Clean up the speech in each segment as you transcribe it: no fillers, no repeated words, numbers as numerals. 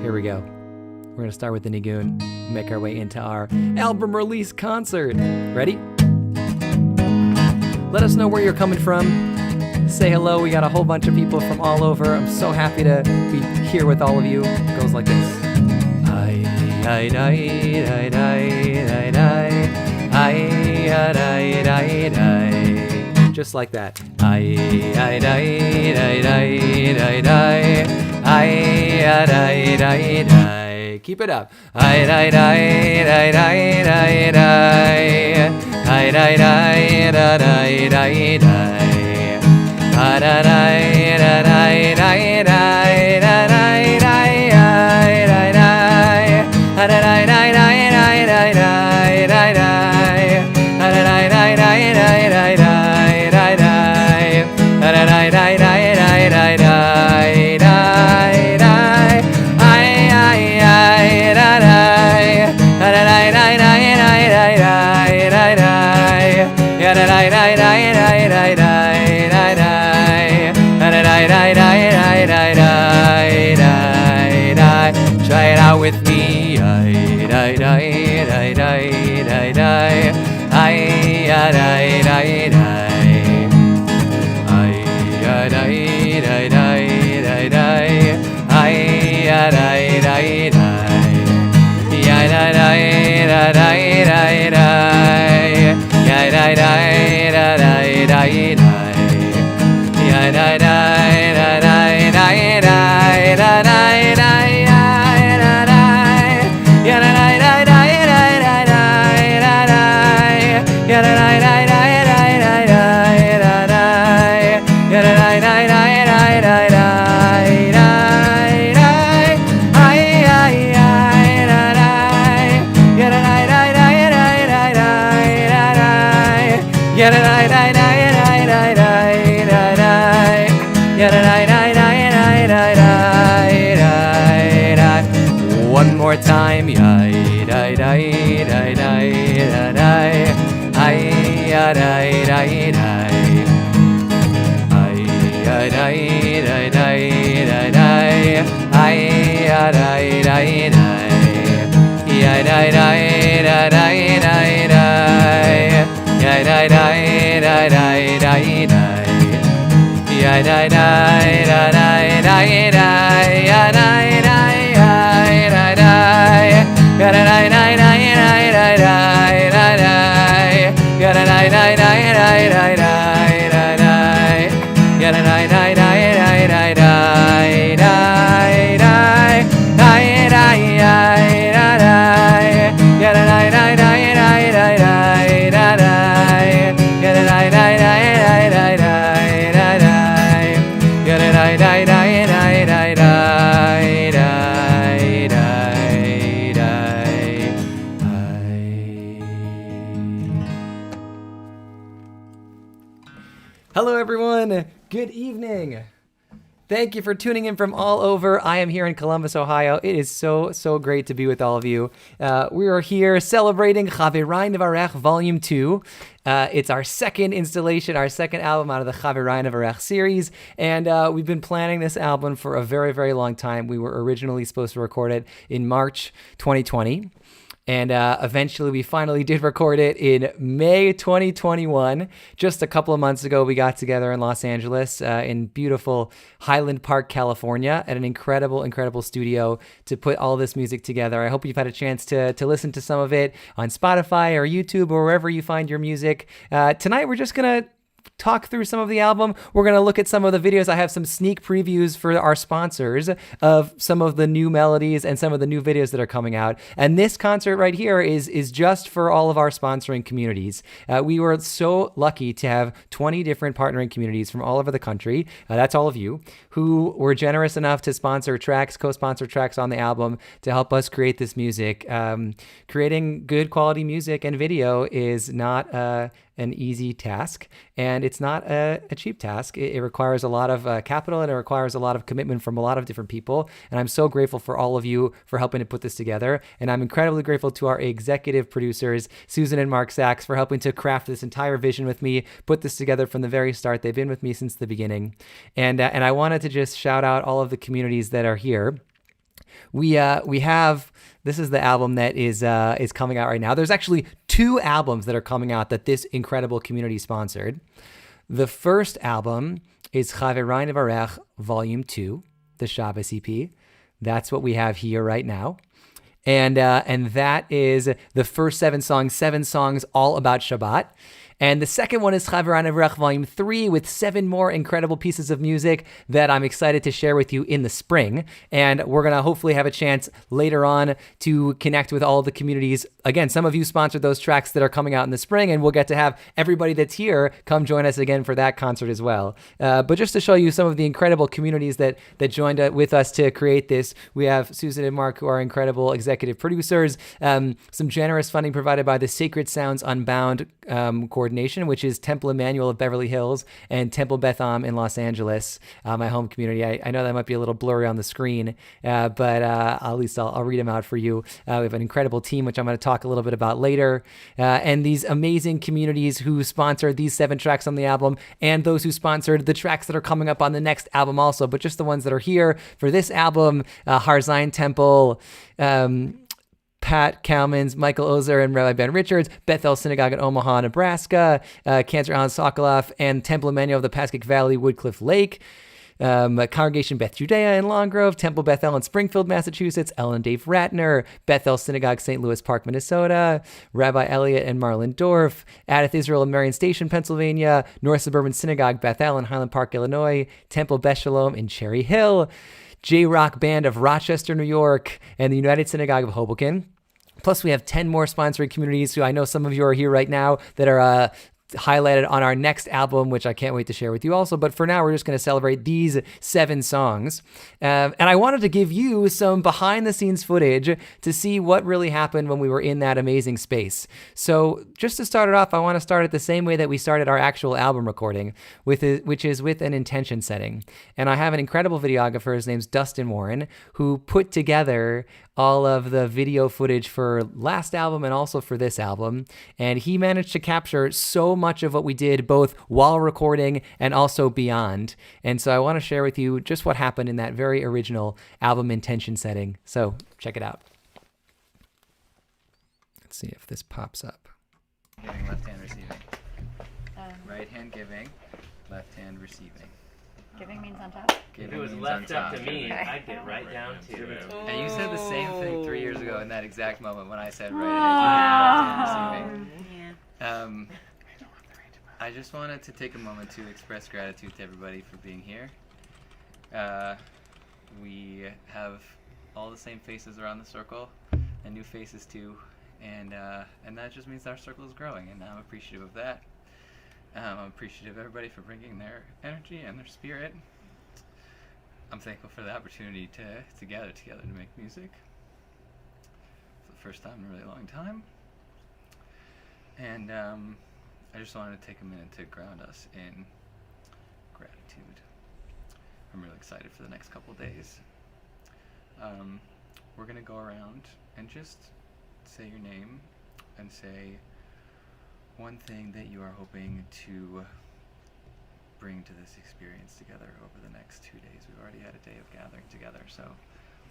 Here we go. We're going to start with the Niggun, make our way into our album release concert. Ready? Let us know where you're coming from. Say hello. We got a whole bunch of people from all over. I'm so happy to be here with all of you. It goes like this. Just like that. Keep it up. Try it out with me. One more time. Hello, everyone. Good evening. Thank you for tuning in from all over. I am here in Columbus, Ohio. It is so great to be with all of you. We are here celebrating Chaverai Nevarech Volume 2. It's our second installation, our second album out of the Chaverai Nevarech series. And we've been planning this album for a very long time. We were originally supposed to record it in March 2020. And eventually we finally did record it in May 2021. Just a couple of months ago, we got together in Los Angeles in beautiful Highland Park, California at an incredible studio to put all this music together. I hope you've had a chance to listen to some of it on Spotify or YouTube or wherever you find your music. Tonight, we're just going to talk through some of the album. We're going to look at some of the videos. I have some sneak previews for our sponsors of some of the new melodies and some of the new videos that are coming out. And this concert right here is just for all of our sponsoring communities. We were so lucky to have 20 different partnering communities from all over the country. That's all of you who were generous enough to sponsor tracks, co-sponsor tracks on the album to help us create this music. Creating good quality music and video is not an easy task, and it's not a cheap task. It requires a lot of capital, and it requires a lot of commitment from a lot of different people, and I'm so grateful for all of you for helping to put this together, and I'm incredibly grateful to our executive producers, Susan and Marc Sachs, for helping to craft this entire vision with me, put this together from the very start. They've been with me since the beginning, and I wanted to just shout out all of the communities that are here. We have, this is the album that is coming out right now. There's actually 2 albums that are coming out that this incredible community sponsored. The first album is Chaverai Nevarech Volume 2, the Shabbos EP. That's what we have here right now. And that is the first 7 songs all about Shabbat. And the second one is Chaverai Nevarech Volume 3 with 7 more incredible pieces of music that I'm excited to share with you in the spring. And we're going to hopefully have a chance later on to connect with all the communities. Again, some of you sponsored those tracks that are coming out in the spring, and we'll get to have everybody that's here come join us again for that concert as well. But just to show you some of the incredible communities that joined with us to create this, we have Susan and Marc, who are incredible executive producers, some generous funding provided by the Sacred Sounds Unbound coordination, which is Temple Emanuel of Beverly Hills and Temple Beth in Los Angeles, my home community. I know that might be a little blurry on the screen, but at least I'll read them out for you. We have an incredible team, which I'm going to talk a little bit about later, and these amazing communities who sponsored these 7 tracks on the album, and those who sponsored the tracks that are coming up on the next album also, but just the ones that are here for this album: Har Zion Temple, Pat Kalmans, Michael Ozer, and Rabbi Ben Richards, Bethel Synagogue in Omaha, Nebraska, Cancer Island Sokoloff, and Temple Emanuel of the Pascagoula Valley, Woodcliff Lake, Congregation Beth Judea in Long Grove, Temple Bethel in Springfield, Massachusetts, Ellen and Dave Ratner, Bethel Synagogue, St. Louis Park, Minnesota, Rabbi Elliot and Marlon Dorff, Adath Israel in Marion Station, Pennsylvania, North Suburban Synagogue, Bethel in Highland Park, Illinois, Temple Beth Shalom in Cherry Hill, J-Rock Band of Rochester, New York, and the United Synagogue of Hoboken. Plus, we have 10 more sponsoring communities who I know some of you are here right now that are highlighted on our next album, which I can't wait to share with you also. But for now, we're just going to celebrate these 7 songs. And I wanted to give you some behind the scenes footage to see what really happened when we were in that amazing space. So just to start it off, I want to start it the same way that we started our actual album recording, which is with an intention setting. And I have an incredible videographer. His name's Dustin Warren, who put together all of the video footage for last album and also for this album. And he managed to capture so much of what we did both while recording and also beyond. And so I want to share with you just what happened in that very original album intention setting. So check it out. Let's see if this pops up. Giving, left hand receiving. Right hand giving, left hand receiving. Giving means on top? If it was left up to me, I'd get right down to it. And you said the same thing 3 years ago in that exact moment when I said right hand receiving, left hand receiving. I just wanted to take a moment to express gratitude to everybody for being here. We have all the same faces around the circle, and new faces too, and that just means our circle is growing, and I'm appreciative of that. I'm appreciative of everybody for bringing their energy and their spirit. I'm thankful for the opportunity to gather together to make music for the first time in a really long time. And I just wanted to take a minute to ground us in gratitude. I'm really excited for the next couple days. We're going to go around and just say your name and say one thing that you are hoping to bring to this experience together over the next 2 days. We've already had a day of gathering together, so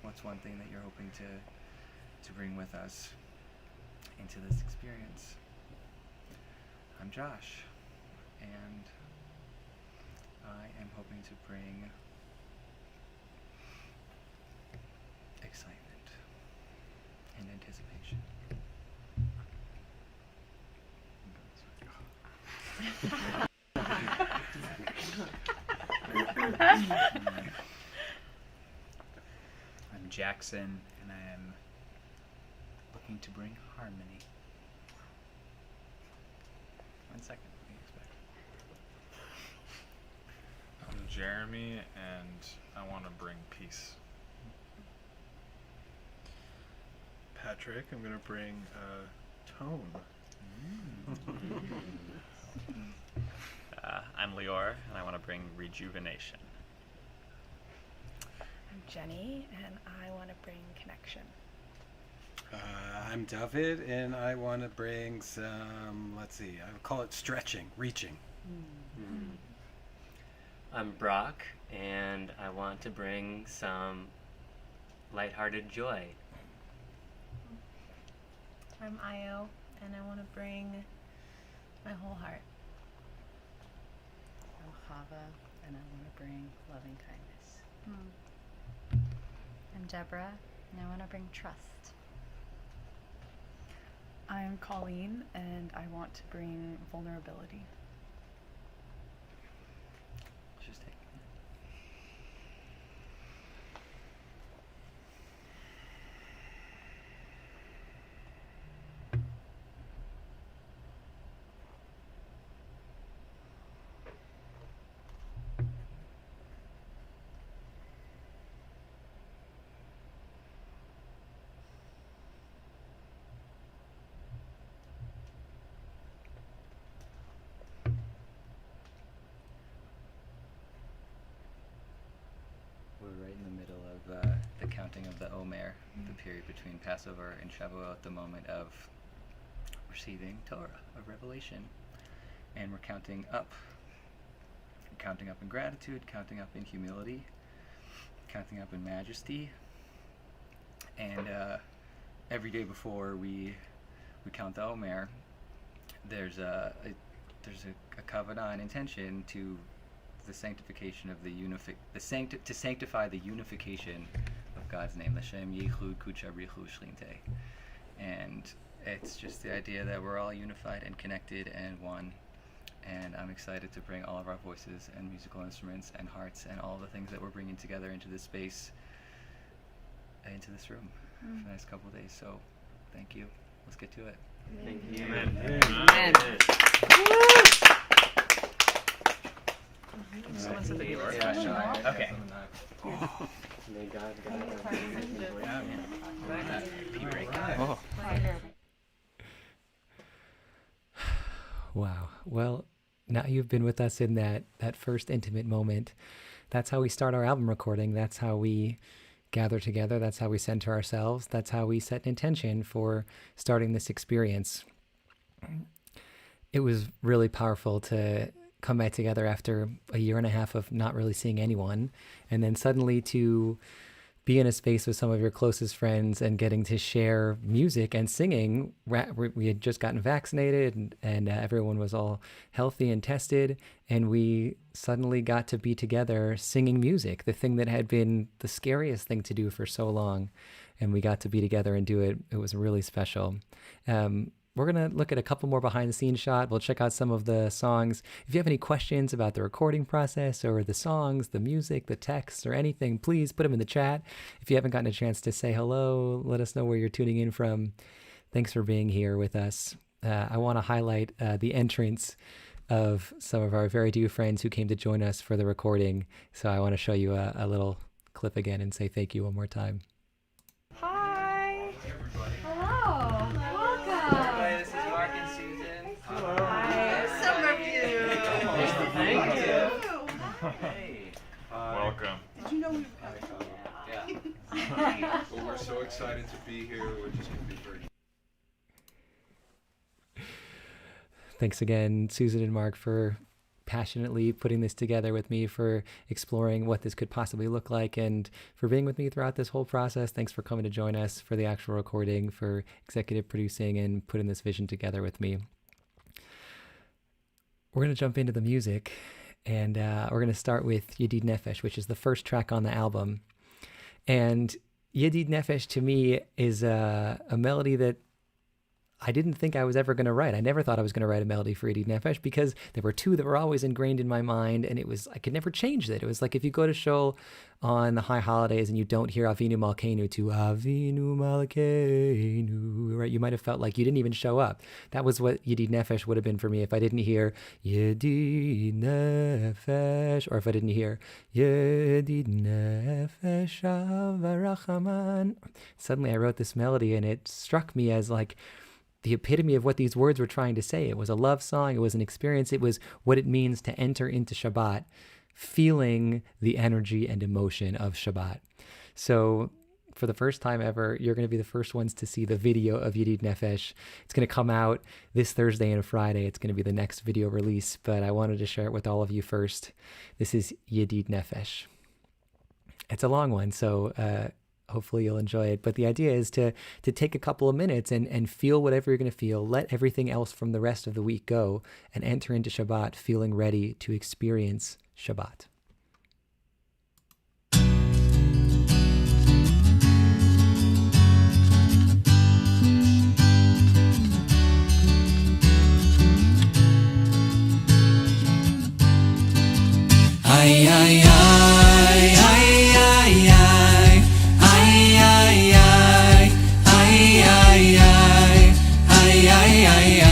what's one thing that you're hoping to bring with us into this experience? I'm Josh, and I am hoping to bring excitement and anticipation. I'm Jackson, and I am looking to bring harmony. 1 second, what do you expect? I'm Jeremy, and I want to bring peace. Patrick, I'm going to bring tone. I'm Lior, and I want to bring rejuvenation. I'm Jenny, and I want to bring connection. I'm David, and I want to bring some, I would call it stretching, reaching. I'm Brock, and I want to bring some lighthearted joy. I'm Ayo, and I want to bring my whole heart. I'm Chava, and I want to bring loving kindness. I'm Deborah, and I want to bring trust. I'm Colleen, and I want to bring vulnerability. Just take We're right in the middle of the counting of the Omer, the period between Passover and Shavuot, the moment of receiving Torah, of revelation. And we're counting up in gratitude, counting up in humility, counting up in majesty. And every day before we count the Omer, there's a kavanah, an intention to the sanctification of to sanctify the unification of God's name, L'Shem Yichud Kucha Brichu Shlinte. And it's just the idea that we're all unified and connected and one. And I'm excited to bring all of our voices and musical instruments and hearts and all the things that we're bringing together into this space, into this room for the next couple of days. So thank you. Let's get to it. Thank you. Amen. Someone said the door. Okay. May God guide us. Wow. Well, now you've been with us in that first intimate moment. That's how we start our album recording. That's how we gather together. That's how we center ourselves. That's how we set an intention for starting this experience. It was really powerful to come back together after a year and a half of not really seeing anyone, and then suddenly to be in a space with some of your closest friends and getting to share music and singing. We had just gotten vaccinated and everyone was all healthy and tested, and we suddenly got to be together singing music, the thing that had been the scariest thing to do for so long, and we got to be together and do it. It was really special. We're going to look at a couple more behind the scenes shots. We'll check out some of the songs. If you have any questions about the recording process or the songs, the music, the text, or anything, please put them in the chat. If you haven't gotten a chance to say hello, let us know where you're tuning in from. Thanks for being here with us. I want to highlight the entrance of some of our very dear friends who came to join us for the recording. So I want to show you a little clip again and say thank you one more time. Hi. Hello. Welcome. This is Marc and Susan. Hi. Some of you. Thank you. Hey. Welcome. Did you know we Yeah. Well, we're so excited to be here. We're just going to be very. Thanks again, Susan and Marc, for passionately putting this together with me, for exploring what this could possibly look like, and for being with me throughout this whole process. Thanks for coming to join us for the actual recording, for executive producing and putting this vision together with me. We're going to jump into the music, and we're going to start with Yedid Nefesh, which is the first track on the album. And Yedid Nefesh, to me, is a melody that I didn't think I was ever going to write. I never thought I was going to write a melody for Yedid Nefesh, because there were two that were always ingrained in my mind, and I could never change it. It was like if you go to shul on the high holidays and you don't hear Avinu Malkeinu to Avinu Malkeinu, right? You might have felt like you didn't even show up. That was what Yedid Nefesh would have been for me if I didn't hear Yedid Nefesh, or if I didn't hear Yedid Nefesh Avarachaman. Suddenly I wrote this melody, and it struck me as like the epitome of what these words were trying to say. It was a love song. It was an experience. It was what it means to enter into Shabbat, feeling the energy and emotion of Shabbat. So for the first time ever, you're going to be the first ones to see the video of Yedid Nefesh. It's going to come out this Thursday and Friday. It's going to be the next video release, but I wanted to share it with all of you first. This is Yedid Nefesh. It's a long one, so hopefully you'll enjoy it. But the idea is to take a couple of minutes and feel whatever you're going to feel, let everything else from the rest of the week go, and enter into Shabbat feeling ready to experience Shabbat. Ay, ay, ay, ay, ay, ay, ay, ay, ay, ay, ay, ay, ay, ay, ay,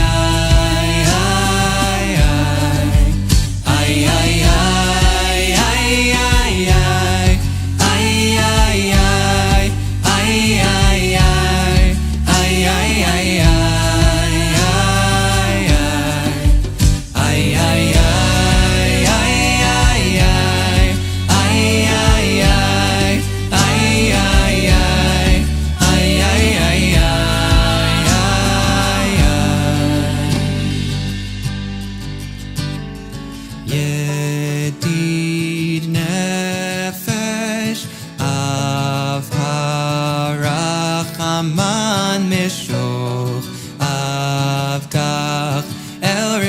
Yedid Nefesh av harachaman mishoch avtach el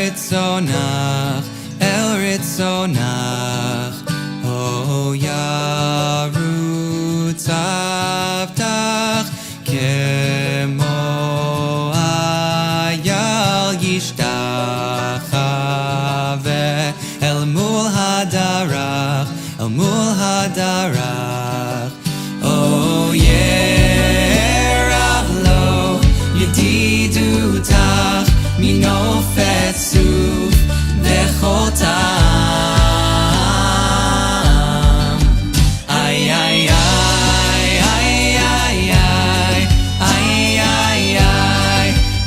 ritzonach ho yarutz avtach kemo ayal yishtachave el mul hadarach oh yerach lo yedidutach minofet suf vechol ta'am ay ay ay ay ay ay ay ay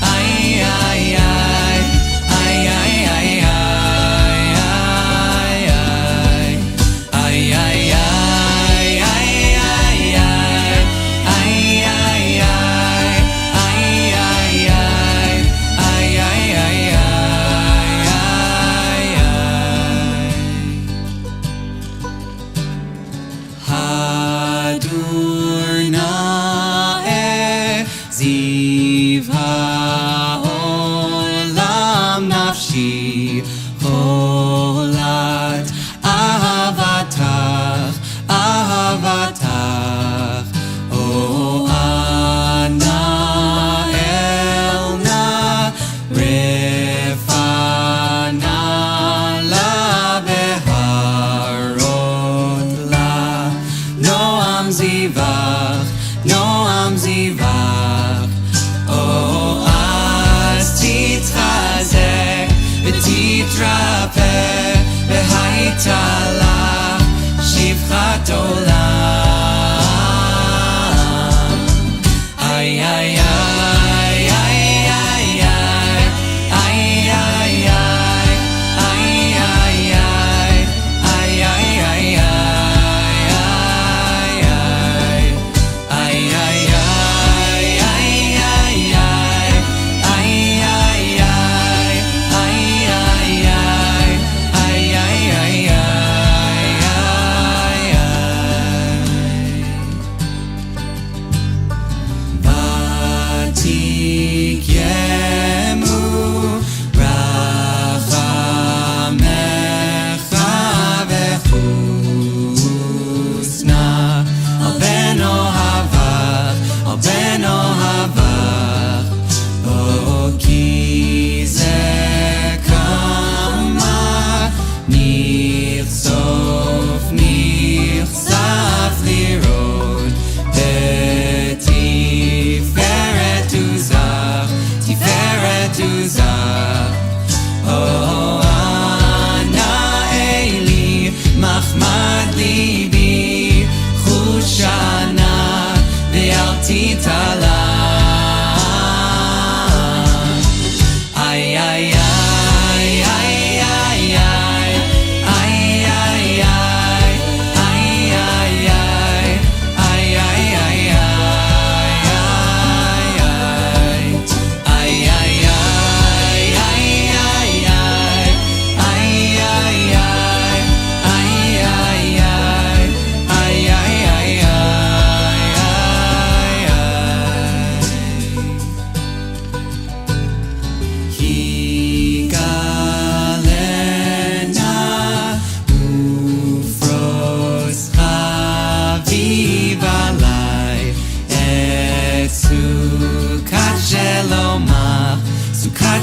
ay ay ay ay Ziv ha'olam nafshi holat ahavatach o ana elna refana la beharot la noam zivach oh az titchazek v'titrapeh v'haitala shivchat olam ay ay ay ay ay ay ay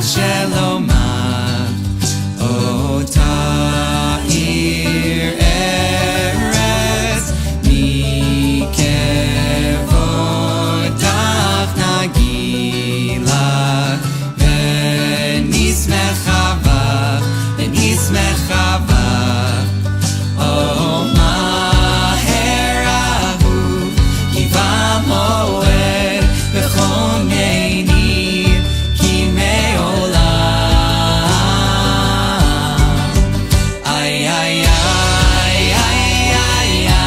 עד שלומך אותה עיר ארץ מכבודך נגילה ונשמחה בך ונשמחה בך או מהר אהוב כי במועד בכונני כי מעולם איי איי איי איי איי איי איי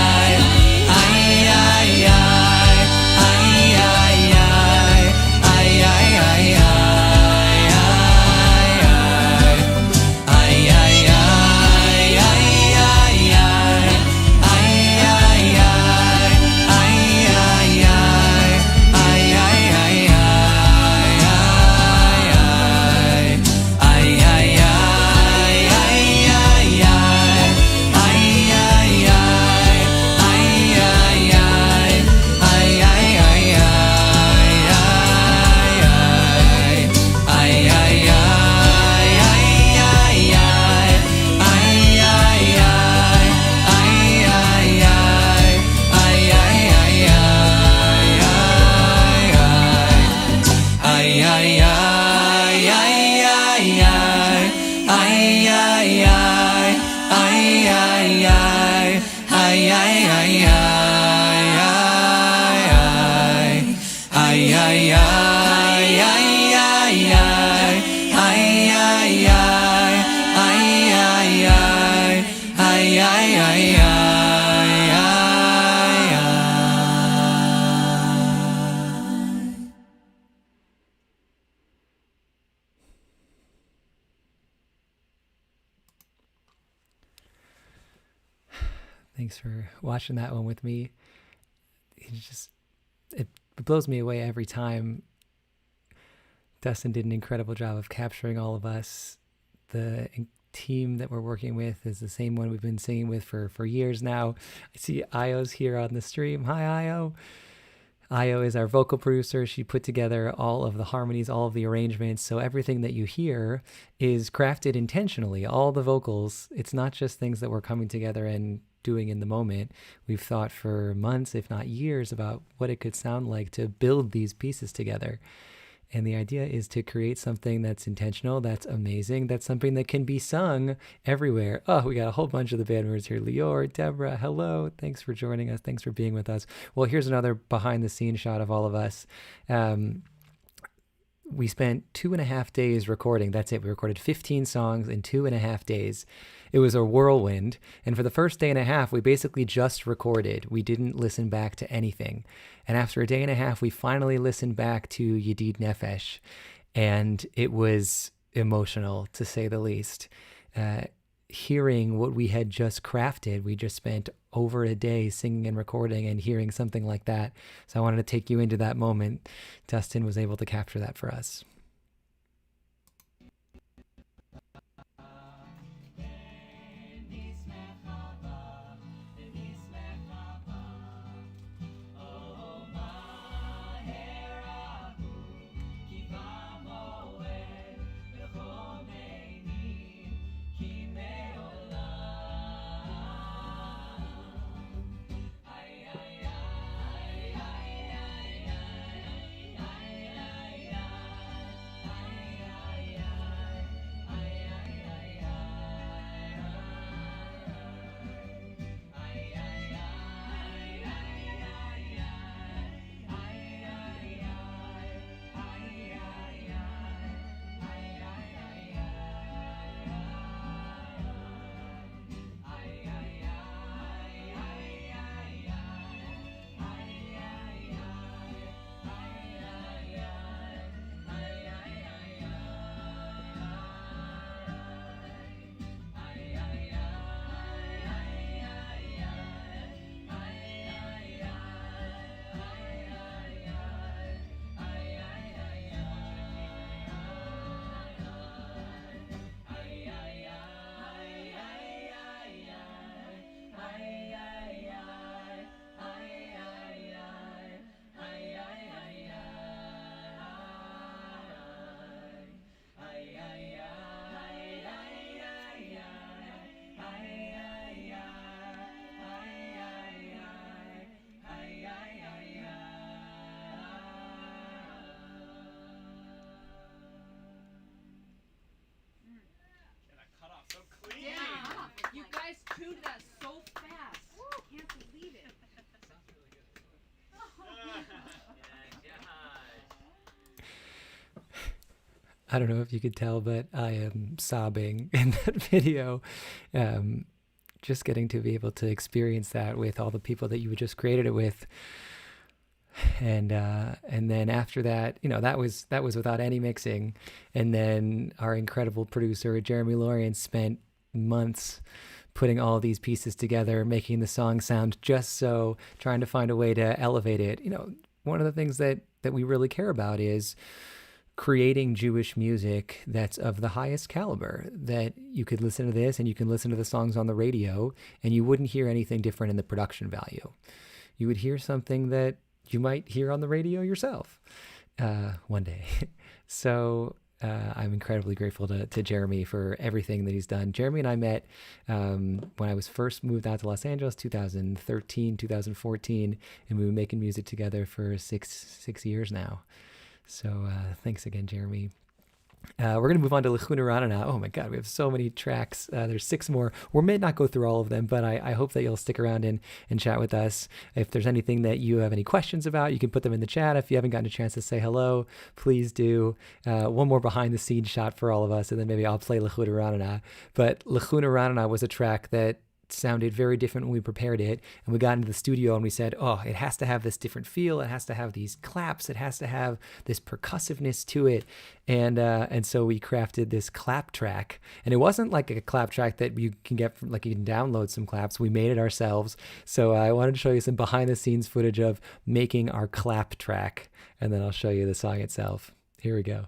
Thanks for watching that one with me. It blows me away every time. Dustin did an incredible job of capturing all of us. The team that we're working with is the same one we've been singing with for years now. I see Ayo's here on the stream. Hi, Ayo. Ayo is our vocal producer. She put together all of the harmonies, all of the arrangements. So everything that you hear is crafted intentionally. All the vocals, it's not just things that we're coming together and doing in the moment. We've thought for months, if not years, about what it could sound like to build these pieces together. And the idea is to create something that's intentional, that's amazing, that's something that can be sung everywhere. Oh, we got a whole bunch of the band members here. Lior, Deborah, hello. Thanks for joining us. Thanks for being with us. Well, here's another behind-the-scenes shot of all of us. We spent 2.5 days recording. That's it. We recorded 15 songs in 2.5 days. It was a whirlwind. And for the first day and a half, we basically just recorded. We didn't listen back to anything. And after a day and a half, we finally listened back to Yedid Nefesh. And it was emotional, to say the least. Hearing what we had just crafted, we just spent over a day singing and recording and hearing something like that. So I wanted to take you into that moment. Dustin was able to capture that for us. tuned that so fast. I can't believe it. I don't know if you could tell, but I am sobbing in that video. Just getting to be able to experience that with all the people that you just created it with. And then after that, that was without any mixing. And then our incredible producer, Jeremy Lorian, spent months putting all these pieces together, making the song sound just so, trying to find a way to elevate it. One of the things that we really care about is creating Jewish music that's of the highest caliber, that you could listen to this and you can listen to the songs on the radio and you wouldn't hear anything different in the production value. You would hear something that you might hear on the radio yourself one day. So I'm incredibly grateful to Jeremy for everything that he's done. Jeremy and I met when I was first moved out to Los Angeles, 2013, 2014, and we've been making music together for six years now. So thanks again, Jeremy. We're going to move on to Lechu Neranenah. Oh my God, we have so many tracks. There's 6 more. We may not go through all of them, but I hope that you'll stick around and chat with us. If there's anything that you have any questions about, you can put them in the chat. If you haven't gotten a chance to say hello, please do. One more behind the scenes shot for all of us, and then maybe I'll play Lechu Neranenah. But Lechu Neranenah was a track that sounded very different when we prepared it, and we got into the studio and we said, it has to have this different feel, it has to have these claps, it has to have this percussiveness to it, and so we crafted this clap track. And it wasn't like a clap track that you can get from, like, you can download some claps. We made it ourselves. So I wanted to show you some behind the scenes footage of making our clap track, and then I'll show you the song itself. Here we go.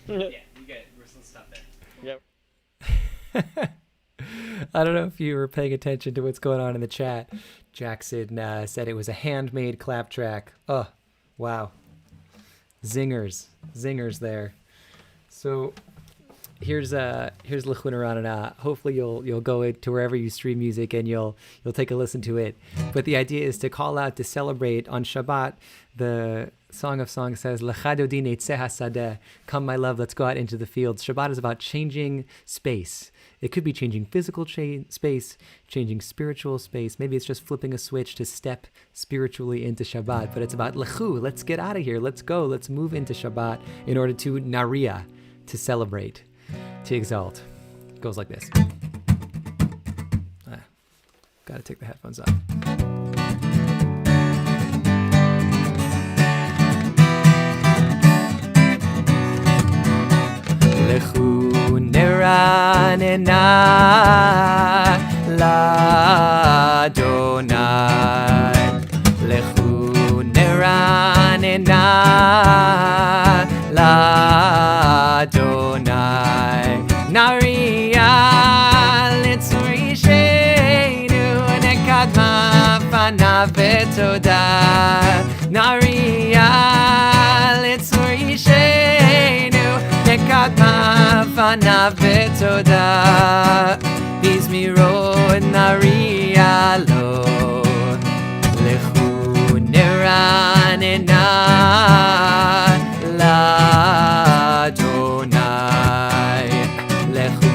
Yeah, you get it. We're still stop there. Yep. I don't know if you were paying attention to what's going on in the chat. Jackson said it was a handmade clap track. Oh, wow. Zingers there. So here's Lechu Neranenah. Hopefully you'll go to wherever you stream music and you'll take a listen to it. But the idea is to call out, to celebrate on Shabbat. The Song of Songs says, Lecha dodi neitzeh hasadeh, come my love, let's go out into the fields. Shabbat is about changing space. It could be changing physical space, changing spiritual space. Maybe it's just flipping a switch to step spiritually into Shabbat. But it's about lechu, let's get out of here, let's go, let's move into Shabbat in order to naria, to celebrate, to exalt. It goes like this. Gotta take the headphones off. Lechu Neranenah L'Adonai. Lechu Neranenah L'Adonai. Naria Litzurishenu Nekadma Fanav V'Todah. Naria Litzurishenu Nekadma Fanav V'Todah. Bizmirot Naria Lo. Lechu Neranenah L'Adonai. Lechu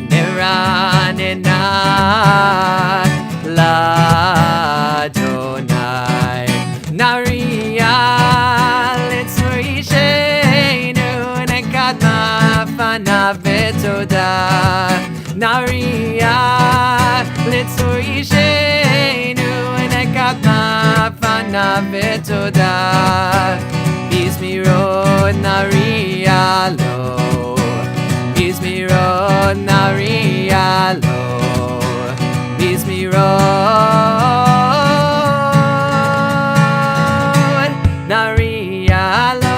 Neranenah L'Adonai. Naria Litzurishenu Nekadma Fanav V'Todah. Naria Litzurishenu Lahuna v'toda Bizmirot nariyalo Bizmirot nariyalo Bizmirot nariyalo.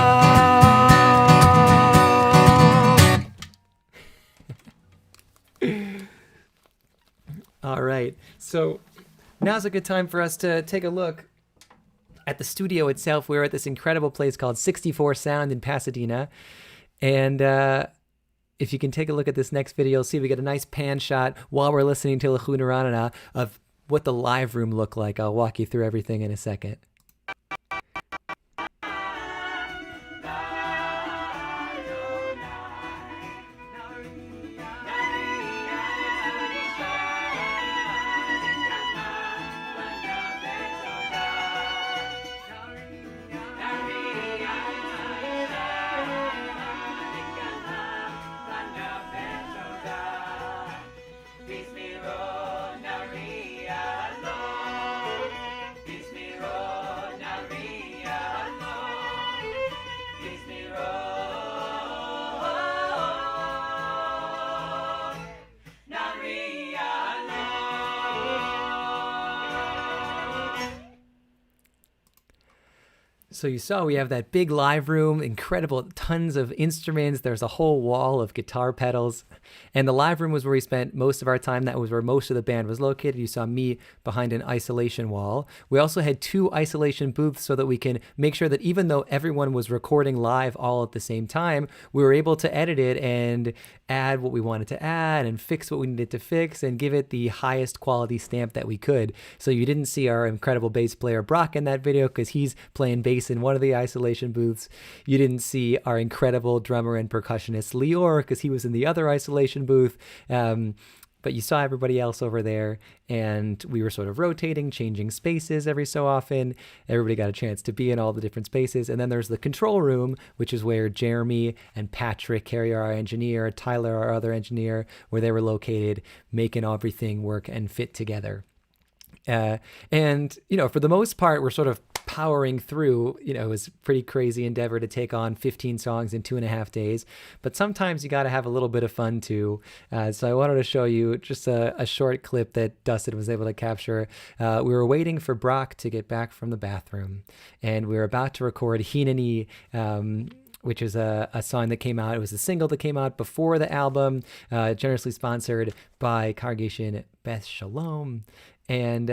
All right, so now's a good time for us to take a look at the studio itself. We're at this incredible place called 64 Sound in Pasadena. And if you can take a look at this next video, you'll see we get a nice pan shot while we're listening to Lechu Neranenah of what the live room looked like. I'll walk you through everything in a second. So you saw we have that big live room, incredible, tons of instruments. There's a whole wall of guitar pedals. And the live room was where we spent most of our time. That was where most of the band was located. You saw me behind an isolation wall. We also had 2 isolation booths so that we can make sure that even though everyone was recording live all at the same time, we were able to edit it and add what we wanted to add and fix what we needed to fix and give it the highest quality stamp that we could. So you didn't see our incredible bass player Brock in that video because he's playing bass in one of the isolation booths. You didn't see our incredible drummer and percussionist Lior because he was in the other isolation booth. But you saw everybody else over there, and we were sort of rotating, changing spaces every so often. Everybody got a chance to be in all the different spaces. And then there's the control room, which is where Jeremy and Patrick, Kehrier, our engineer, Tyler, our other engineer, where they were located, making everything work and fit together. And, you know, for the most part, we're sort of powering through. You know, it was a pretty crazy endeavor to take on 15 songs in 2.5 days, but sometimes you got to have a little bit of fun too. So I wanted to show you just a short clip that Dustin was able to capture. We were waiting for Brock to get back from the bathroom, and we were about to record Hineni, which is a song that came out. It was a single that came out before the album, generously sponsored by Congregation Beth Shalom. And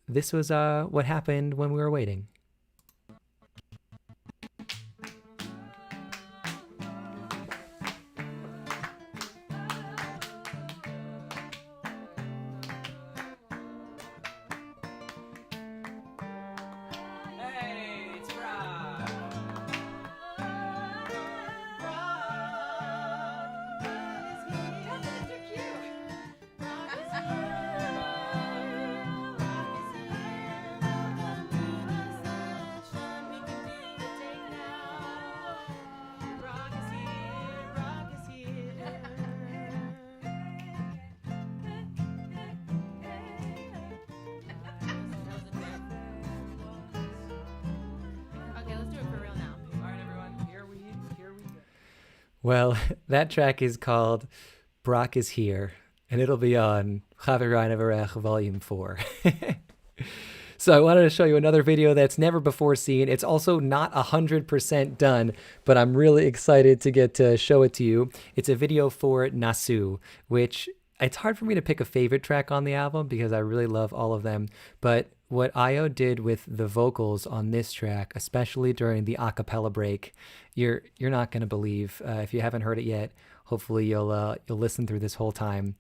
this was what happened when we were waiting. Well, that track is called Brock is Here, and it'll be on Chaverai Nevarech Volume 4. So I wanted to show you another video that's never before seen. It's also not 100% done, but I'm really excited to get to show it to you. It's a video for Nasu, which it's hard for me to pick a favorite track on the album because I really love all of them. But what Ayo did with the vocals on this track, especially during the a cappella break, you're not going to believe. If you haven't heard it yet, hopefully you'll listen through this whole time.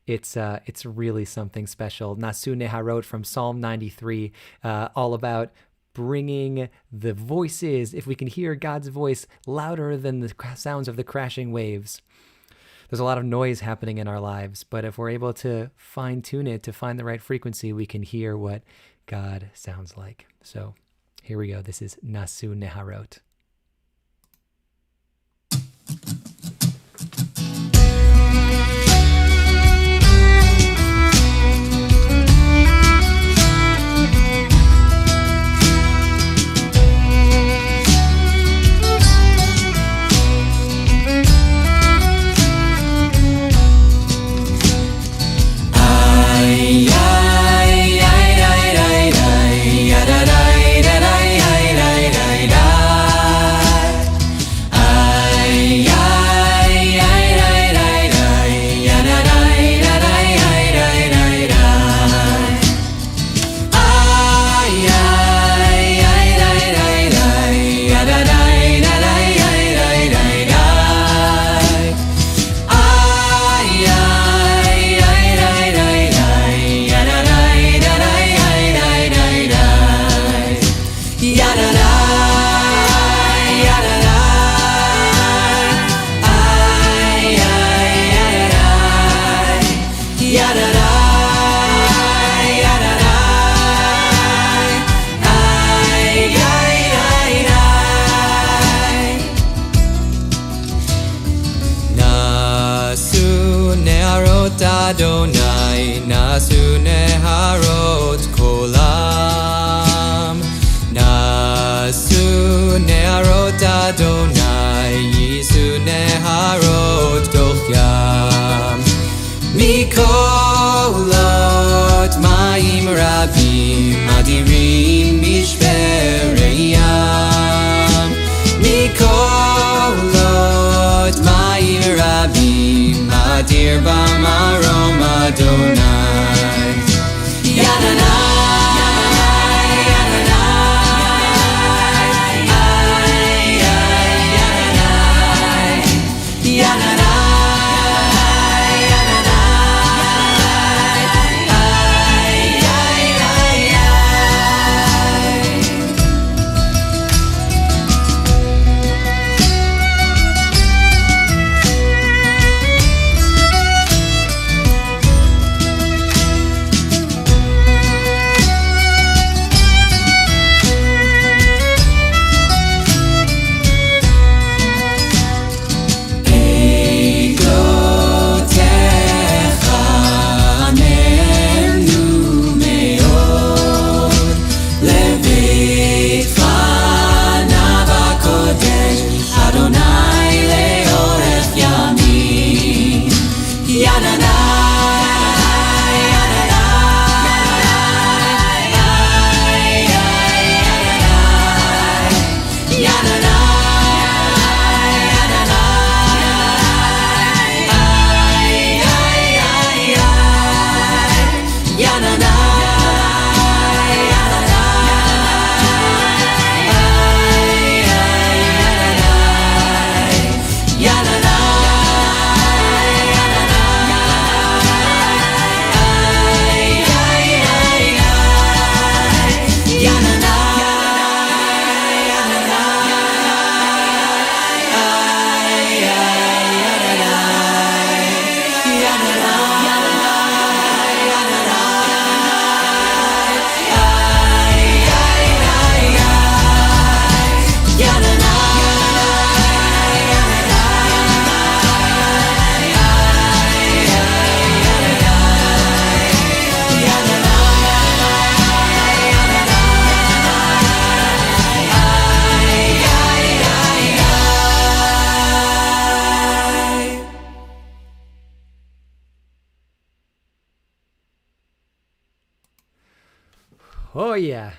It's really something special. Nasu Neha wrote from Psalm 93, all about bringing the voices, if we can hear God's voice louder than the sounds of the crashing waves. There's a lot of noise happening in our lives, but if we're able to fine tune it to find the right frequency, we can hear what God sounds like. So here we go. This is Nasu Neha wrote. neharot Adonai, Nasu neharot kolam. Nasu neharot Adonai, Yisu neharot toch yam. Mikolot ma'im rabim, adirim mishperei yam. Mikolot ma'im rabim, adir b'marom Adonai. Oh yeah,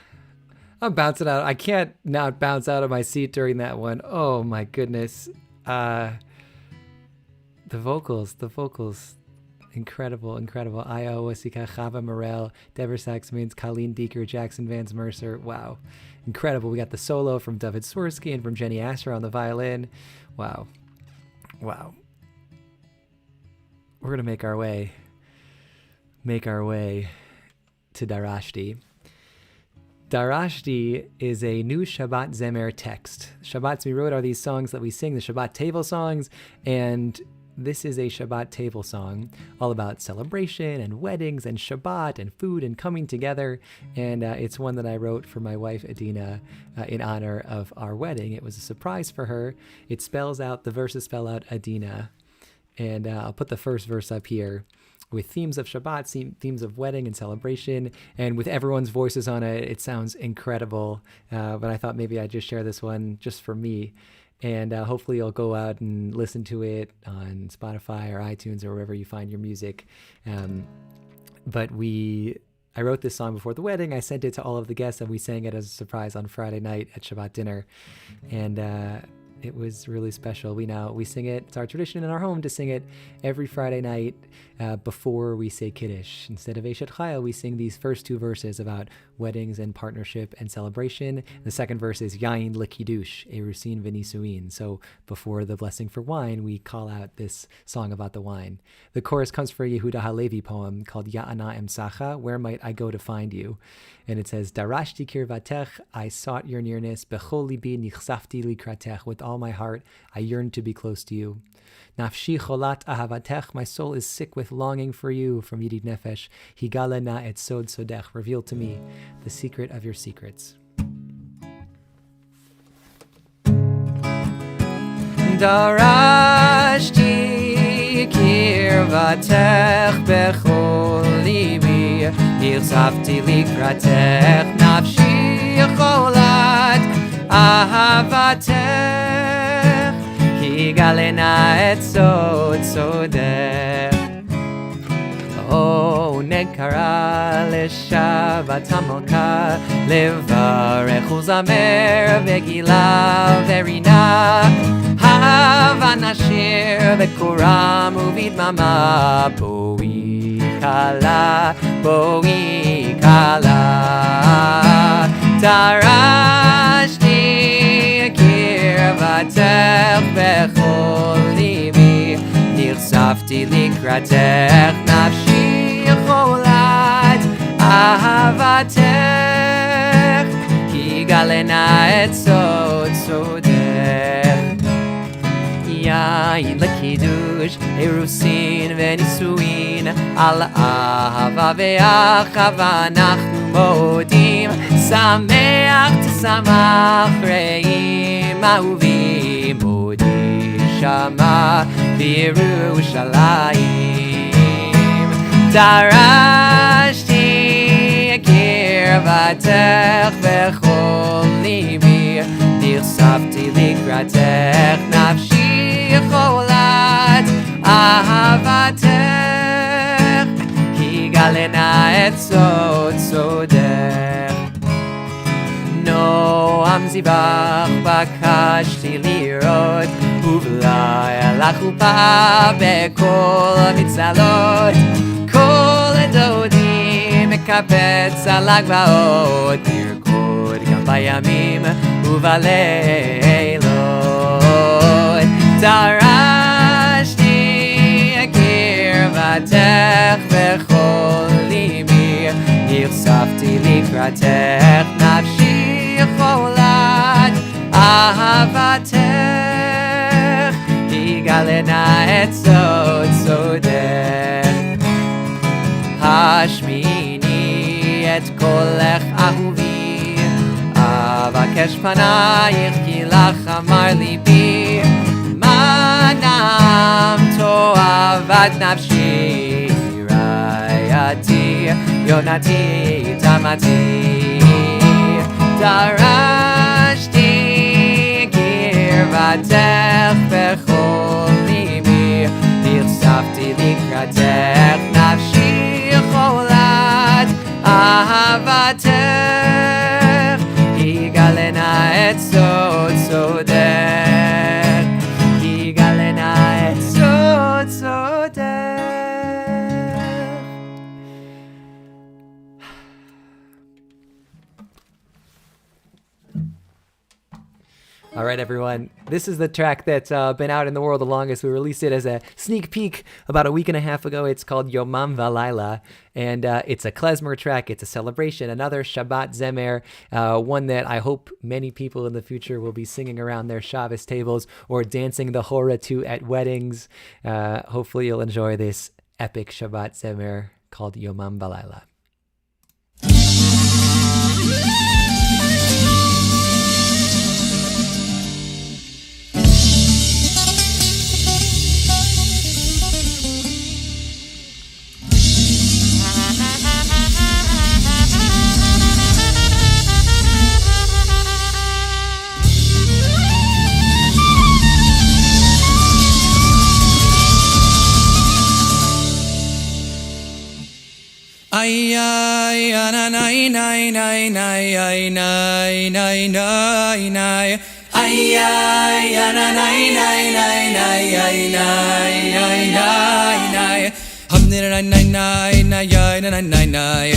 I'm bouncing out. I can't not bounce out of my seat during that one. Oh my goodness. The vocals, incredible. Ayo Awosika, Chava Morel, Deborah Saxmans, Colleen Deeker, Jackson Vance Mercer. Wow, incredible. We got the solo from David Swirsky and from Jenny Asher on the violin. Wow. We're gonna make our way to Darashti. Darashti is a new Shabbat Zemer text. Shabbats we wrote are these songs that we sing, the Shabbat table songs, and this is a Shabbat table song all about celebration and weddings and Shabbat and food and coming together. And it's one that I wrote for my wife Adina in honor of our wedding. It was a surprise for her. The verses spell out Adina. And I'll put the first verse up here with themes of Shabbat, themes of wedding and celebration, and with everyone's voices on it. It sounds incredible, but I thought maybe I'd just share this one just for me, and hopefully you'll go out and listen to it on Spotify or iTunes or wherever you find your music. But I wrote this song before the wedding. I sent it to all of the guests, and we sang it as a surprise on Friday night at Shabbat dinner, and it was really special. We sing it. It's our tradition in our home to sing it every Friday night before we say Kiddush. Instead of Eshet Chayil, we sing these first two verses about weddings and partnership and celebration. The second verse is Yain L'Kiddush, Erusin V'Nisuin. So before the blessing for wine, we call out this song about the wine. The chorus comes from a Yehuda Halevi poem called Ya'ana Emsacha, Where Might I Go to Find You? And it says, Darashti kirvatech, I sought your nearness, Bechol libi nichsafti likratech, with all my heart, I yearned to be close to you. Nafshi cholat ahavatech, my soul is sick with longing for you. From Yedid Nefesh, Higala na et sod sodech, reveal to me the secret of your secrets. Darashti kirvatech, קרבתך בכל ליבי, נחשפתי לקראתך, נפשי חולת אהבתך, יגלנה את סוד סודך. עונג קרא לשבת המלכה, לברך ולזמר בגילה ורינה, הבה נשיר בקורם ובדממה, בואי כלה, בואי כלה. דרשתי קרבתך בכל ליבי, נחשפתי לקראתך, נפשי חולת אהבתך, יגלנה את סוד סודך. יין לקידוש, אירוסין ונישואין, על אהבה ואחווה אנחנו מודים, שמח תשמח רעים אהובים, מודי שמה בירושלים. דרשתי קרבתך בכל ליבי, נחשפתי לקראתך, נפשי חולת אהבתך, יגלנה את סוד סודך. נועם זבח בקשתי לראות, ובלילה חופה בכל מצלות, כל הדודים מקבץ על הגבעות, לרקוד גם בימים ובלילות. דרשתי קרבתך בכל ליבי, נחשפתי לקראתך, נפשי חולת אהבתך, יגלנה את סוד סודך. השמיעיני את קולך אהובי, אבקש פנייך כי לך אמר ליבי, מה נעם תאהבת נפשי, רעייתי יונתי תמתי. דרשתי קרבתך בכל ליבי, נחשפתי לקראתך, נפשי חולת אהבתך, יגלנה את סוד סודך, יגלנה את סוד סודך. All right, everyone. This is the track that's been out in the world the longest. We released it as a sneak peek about a week and a half ago. It's called Yomam VaLailah, and it's a klezmer track. It's a celebration, another Shabbat Zemer, one that I hope many people in the future will be singing around their Shabbos tables or dancing the Hora to at weddings. Hopefully you'll enjoy this epic Shabbat Zemer called Yomam VaLailah. Ay ay na na na na na ay na na na na ay ay na na na na na ay na na na na hum na na na na na ay na na na na ay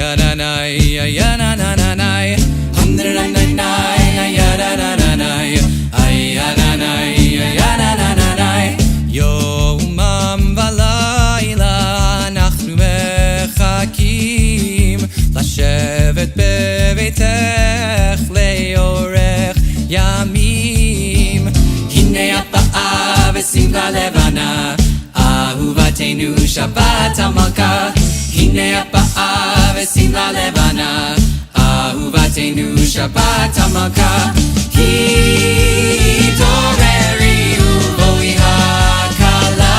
na na ay na na na na hum na na na na na ay na na na na ay na na ay na na na na Yomam VaLailah אנחנו מחכים לשבת בביתך לאורך ימים הנה את באה ושמלה לבנה אהובתנו שבת המלכה הנה את באה ושמלה לבנה אהובתנו שבת המלכה התעוררי ובואי הכלה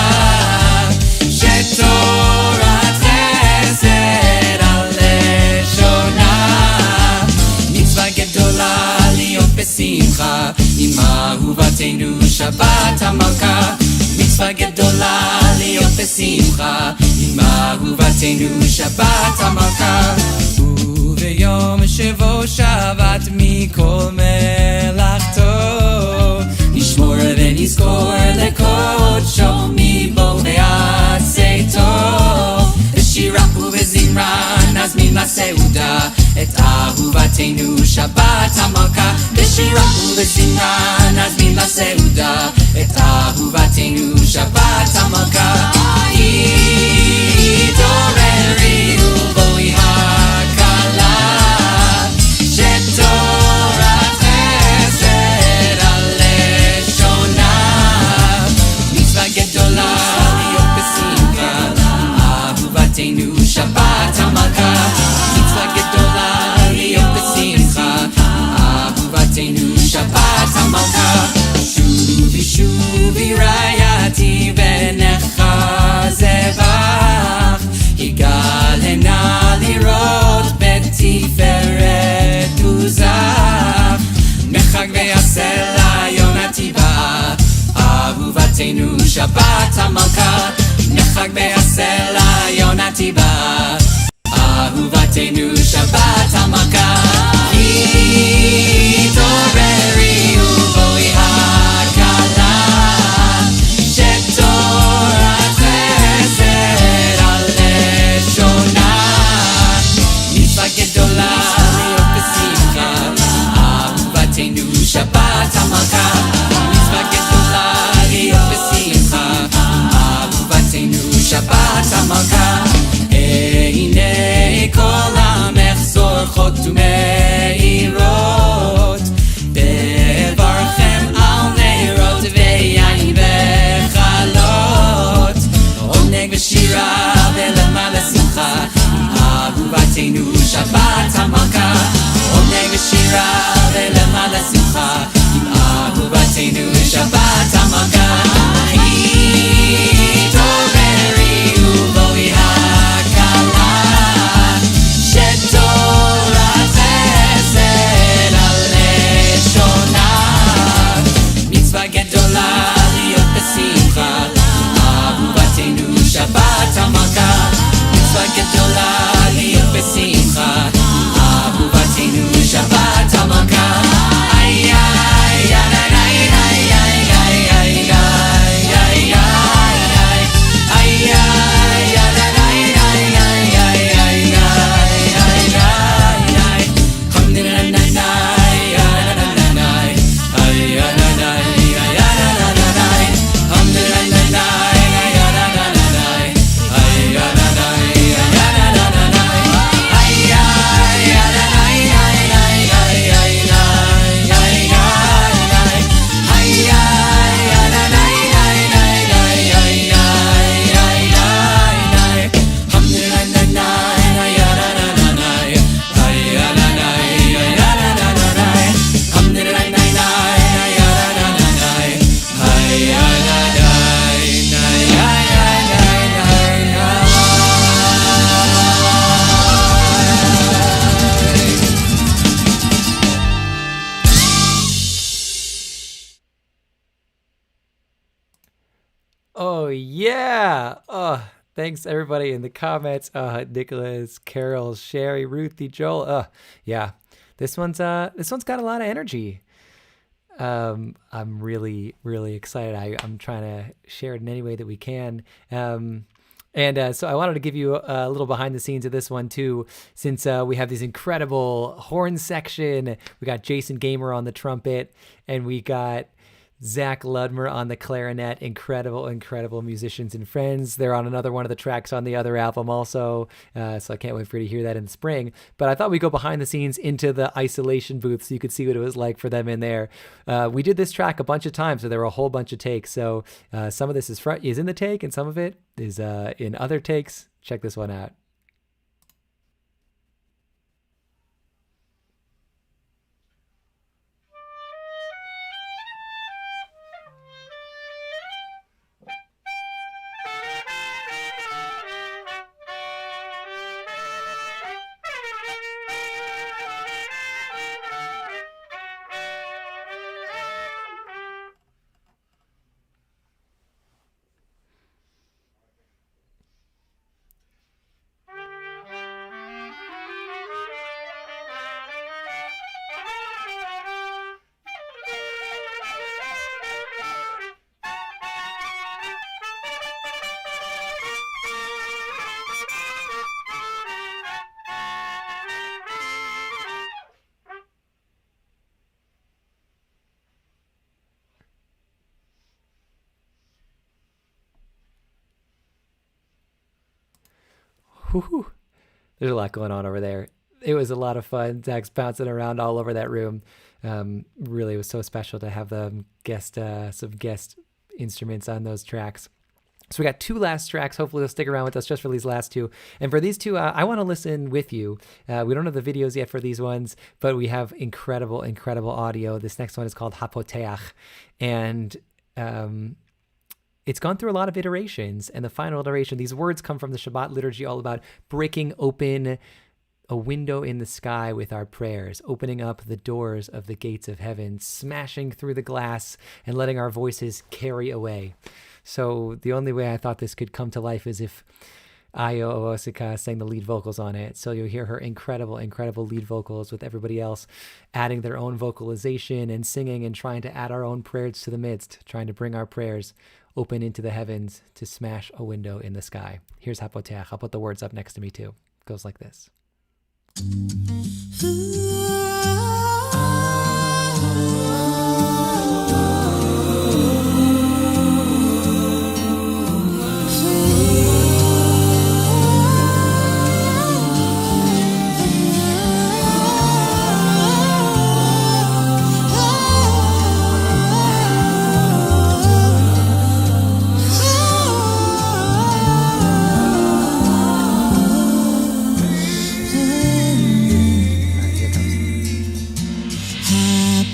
עם אהובתנו שבת המלכה, מצווה גדולה להיות בשמחה, עם אהובתנו שבת המלכה. וביום שבו שבת מכל מלאכתו, נשמור ונזכור לקודשו מבוא ועד צאתו, בשירה ובזמרה נזמין לסעודה את אהובתנו שבת המלכה, בשירה ובזמרה נזמין לסעודה את אהובתנו שבת המלכה. התעוררי ובואי הכלה, שתורת חסד על לשונה, מצווה גדולה להיות בשמחה, אהובתנו שבת המלכה, מצווה גדולה להיות בשמחה, אהובתנו שבת המלכה. שובי שובי רעייתי ונחזבך, יגאלנה לראות בתפארת עוזך, נחג ויעשה לה יונתי באה, אהובתנו שבת המלכה, נחג ויעשה לה יונתי באה, אהובתנו שבת המלכה. התעוררי ובואי הכלה, שתורת חסד על לשונה, מצווה גדולה להיות בשמחה, אהובתנו שבת המלכה, מצווה גדולה להיות בשמחה, אהובתנו שבת המלכה. הנה כל המחזור חוט ומאירות, בברכם על נרות ויין וחלות, עונג ושירה ולמעלה שמחה, אהובתנו שבת המלכה, עונג ושירה ולמעלה שמחה, אהובתנו שבת המלכה. התעוררי ובואי הכלה, שתורת חסד על לשונה, מצווה גדולה להיות בשמחה, אהובתנו שבת המלכה, מצווה גדולה להיות בשמחה, אהובתנו שבת המלכה. איי איי איי איי איי איי Oh yeah! Oh, thanks everybody in the comments. Nicholas, Carol, Sherry, Ruthie, Joel. Yeah, this one's got a lot of energy. I'm really excited. I'm trying to share it in any way that we can. So I wanted to give you a little behind the scenes of this one too, since we have this incredible horn section. We got Jason Gamer on the trumpet, and we got Zach Ludmer on the clarinet. Incredible musicians and friends. They're on another one of the tracks on the other album also. So I can't wait for you to hear that in the spring. But I thought we'd go behind the scenes into the isolation booth so you could see what it was like for them in there. We did this track a bunch of times, so there were a whole bunch of takes. So some of this is in the take and some of it is in other takes. Check this one out. whoo, there's a lot going on over there. It was a lot of fun. Zach's bouncing around all over that room. Really, it was so special to have some guest instruments on those tracks. So we got 2 last tracks. Hopefully you'll stick around with us just for these last 2. And for these 2, I want to listen with you. We don't have the videos yet for these ones, but we have incredible, incredible audio. This next one is called Hapotei'ach. And it's gone through a lot of iterations. And the final iteration, these words come from the Shabbat liturgy, all about breaking open a window in the sky with our prayers, opening up the doors of the gates of heaven, smashing through the glass and letting our voices carry away. So the only way I thought this could come to life is if Ayo Awosika sang the lead vocals on it. So you'll hear her incredible, incredible lead vocals with everybody else adding their own vocalization and singing and trying to add our own prayers to the midst, trying to bring our prayers open into the heavens to smash a window in the sky. Here's Hapotei'ach. I'll put the words up next to me too. It goes like this.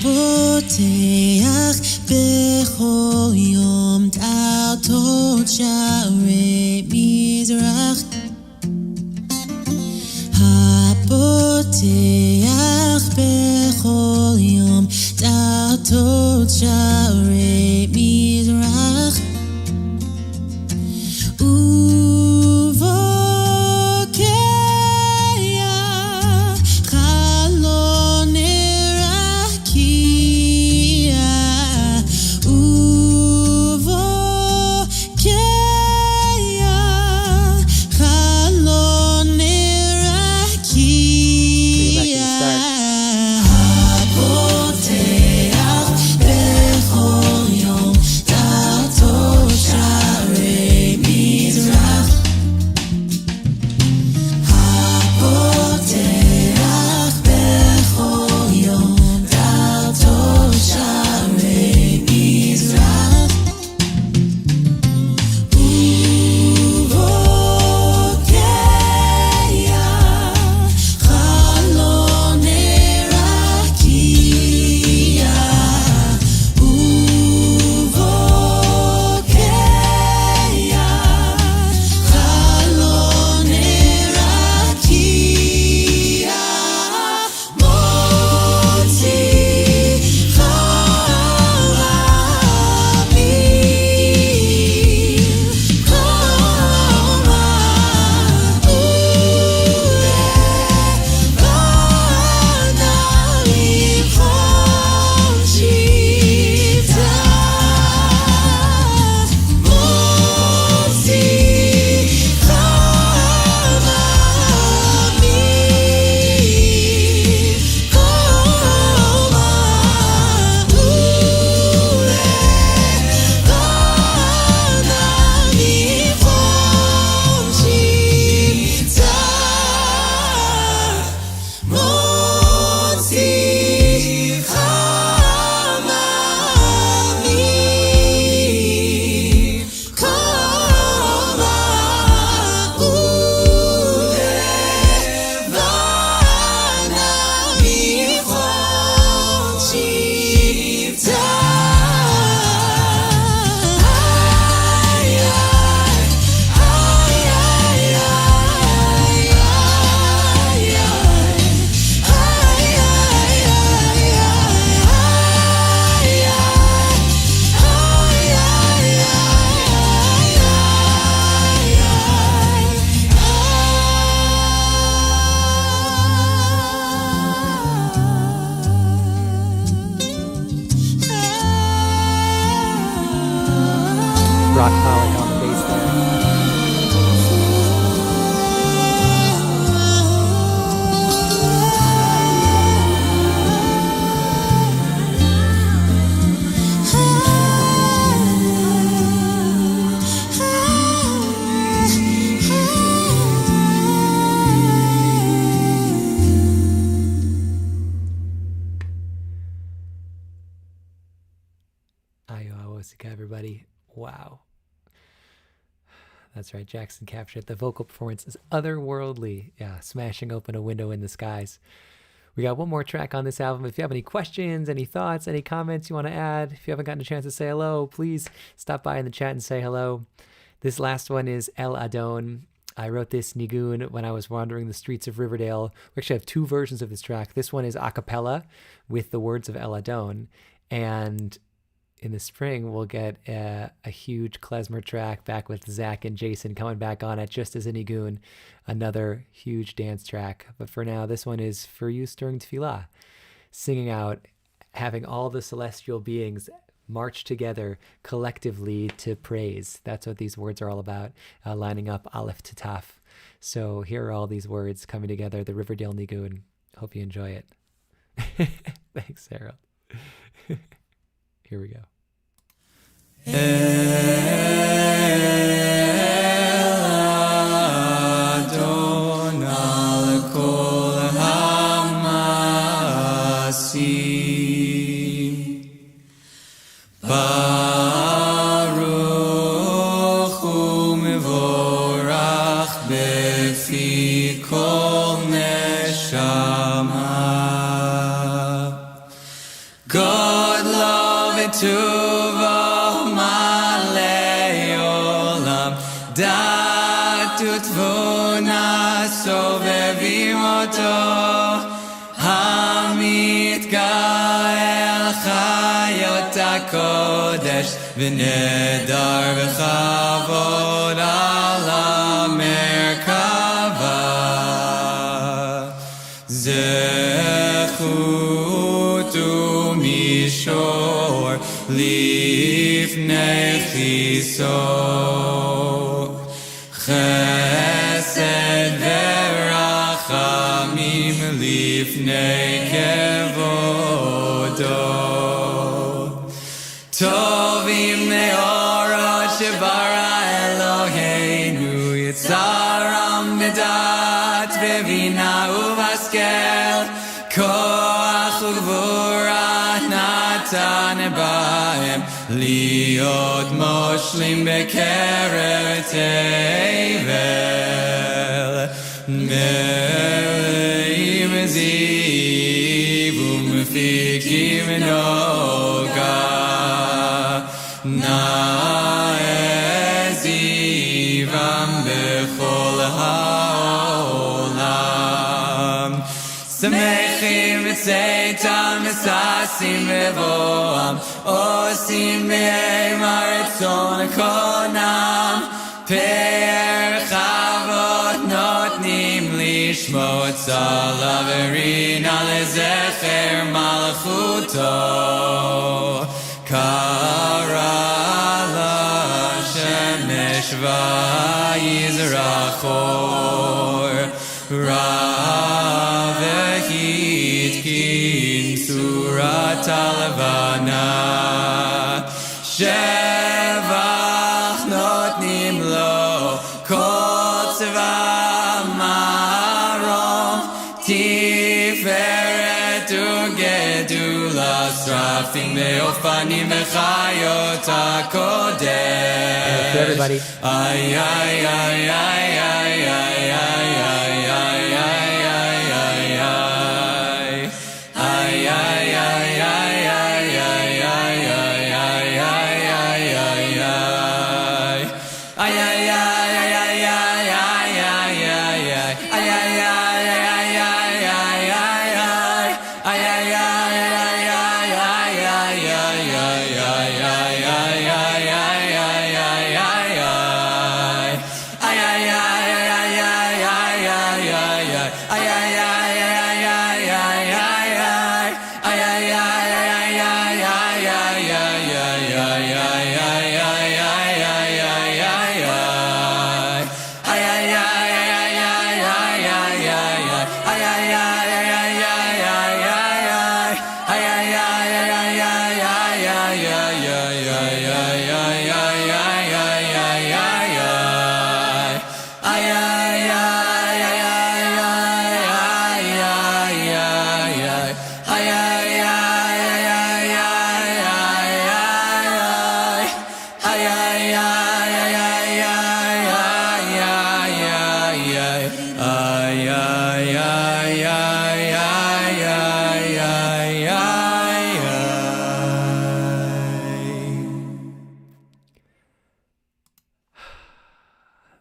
Hapotei'ach bechol yom ta'altot Chaverai Nevarech. Hapotei'ach bechol yom ta'altot Chaverai Nevarech. Pollock on the bass there. Ayo Awosika, everybody. Wow. That's right. Jackson captured it. The vocal performance is otherworldly. Yeah, smashing open a window in the skies. We got one more track on this album. If you have any questions, any thoughts, any comments you want to add, if you haven't gotten a chance to say hello, please stop by in the chat and say hello. This last one is El Adon. I wrote this Niggun when I was wandering the streets of Riverdale. We actually have two versions of this track. This one is a cappella with the words of El Adon. And in the spring, we'll get a huge klezmer track back with Zach and Jason coming back on it just as a Niggun, another huge dance track. But for now, this one is for use during tefillah, singing out, having all the celestial beings march together collectively to praise. That's what these words are all about, lining up Aleph to Taf. So here are all these words coming together, the Riverdale Niggun. Hope you enjoy it. Thanks, Harold. Here we go. El Adon al kol hamasim Baruch u'mevorach befi kol neshama. God love it tuvo malei olam datut vuna sovevim oto hamit gael chayot hakodesh v'nedar v'chavod al hamerkava zechut u'mishor lifnei chisor chesed verachamim lifnei kevodo tovim meorot shebara Eloheinu yitzaram b'dat b'bina uvaskel koach ugvura natan b'hem liot moshlim bekerer tevel meleim ziv umfikim noga na'ezivam bechol ha'olam שמחים בצאתם וששים בבואם עושים בהם הרצון קונם פאר חוות נותנים לשמוע צלה ורינה לזכר מלכותו קרא לשמש ויזרח אור Surat al-Havana Shevach notnim lo Kol tzva marom Tiferet ugedula Srafim beofanim v'chayot hakodesh Everybody. Ay, ay, ay, ay, ay, ay, ay, ay, ay, ay.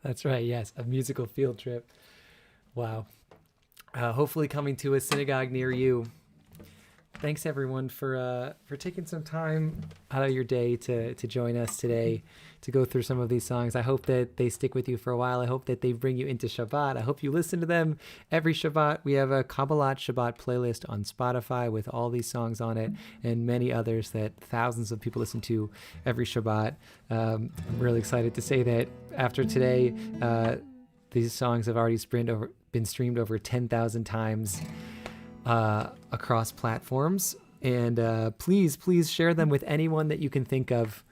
That's right. Yes, a musical field trip. Wow. Hopefully coming to a synagogue near you. Thanks everyone for taking some time out of your day to join us today to go through some of these songs. I hope that they stick with you for a while. I hope that they bring you into Shabbat. I hope you listen to them every Shabbat. We have a Kabbalat Shabbat playlist on Spotify with all these songs on it and many others that thousands of people listen to every Shabbat. I'm really excited to say that after today, these songs have already been streamed over 10,000 times across platforms, and please share them with anyone that you can think of.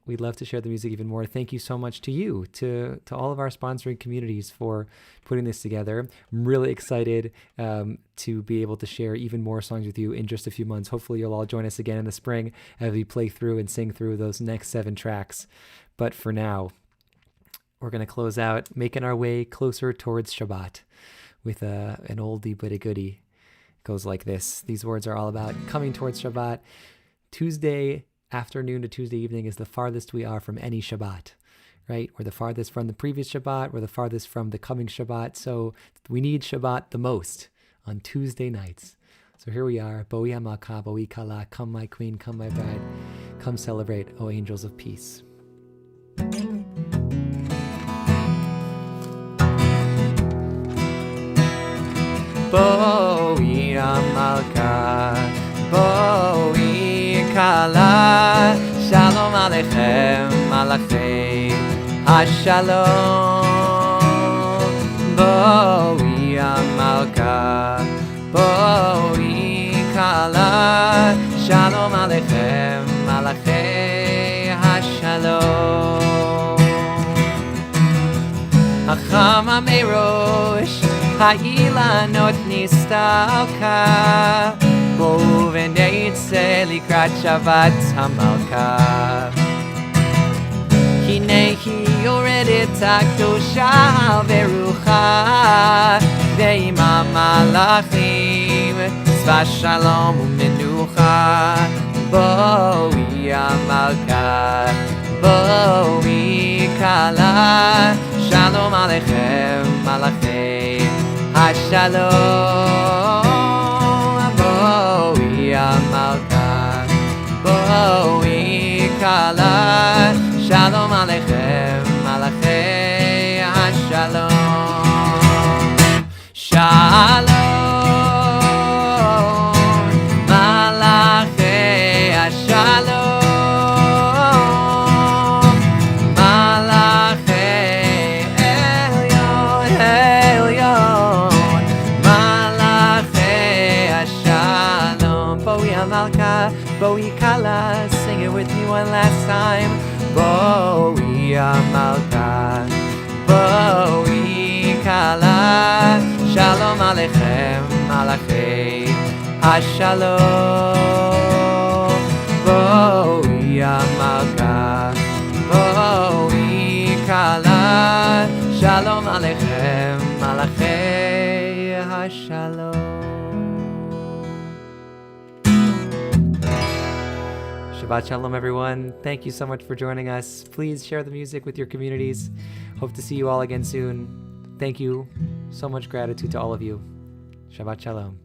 We'd love to share the music even more. Thank you so much to you, to all of our sponsoring communities for putting this together. I'm really excited to be able to share even more songs with you in just a few months. Hopefully you'll all join us again in the spring as we play through and sing through those next 7 tracks. But for now, we're going to close out, making our way closer towards Shabbat with an oldie but a goodie. It goes like this. These words are all about coming towards Shabbat. Tuesday afternoon to Tuesday evening is the farthest we are from any Shabbat, right? We're the farthest from the previous Shabbat. We're the farthest from the coming Shabbat. So we need Shabbat the most on Tuesday nights. So here we are. Boi Hamaka, Boi Kala, come my queen, come my bride. Come celebrate, O angels of peace. Boi Hamaka, Boi Kala, Shalom Aleichem, Malachei HaShalom. Boi Hamaka, Boi Kala, Shalom Aleichem, Malachei HaShalom. Hachama Merosh, Ha'ilanot Nistalka, Bov v'neitzeh likrat Shabbat Hamalka. Hinehi yoredet hakdosha verucha, ve'imam malachim tzva shalom u'menucha. Boi Hamalka, Boi Kala, Shalom Aleichem Malachei HaShalom. Boi Hamalka, Boi Kala, Shalom Aleichem Malachei HaShalom. Shalom Malachei HaShalom. Malachei Elyon, Elyon. Malachei HaShalom. Boi Hamalka, Boi Kala, sing it with me one last time. Boi Hamalka, Boi Kala, Shalom Aleichem Malachei HaShalom. Boi Hamalka, Boi Kala, Shalom Aleichem Malachei HaShalom. Shabbat Shalom, everyone. Thank you so much for joining us. Please share the music with your communities. Hope to see you all again soon. Thank you. So much gratitude to all of you. Shabbat Shalom.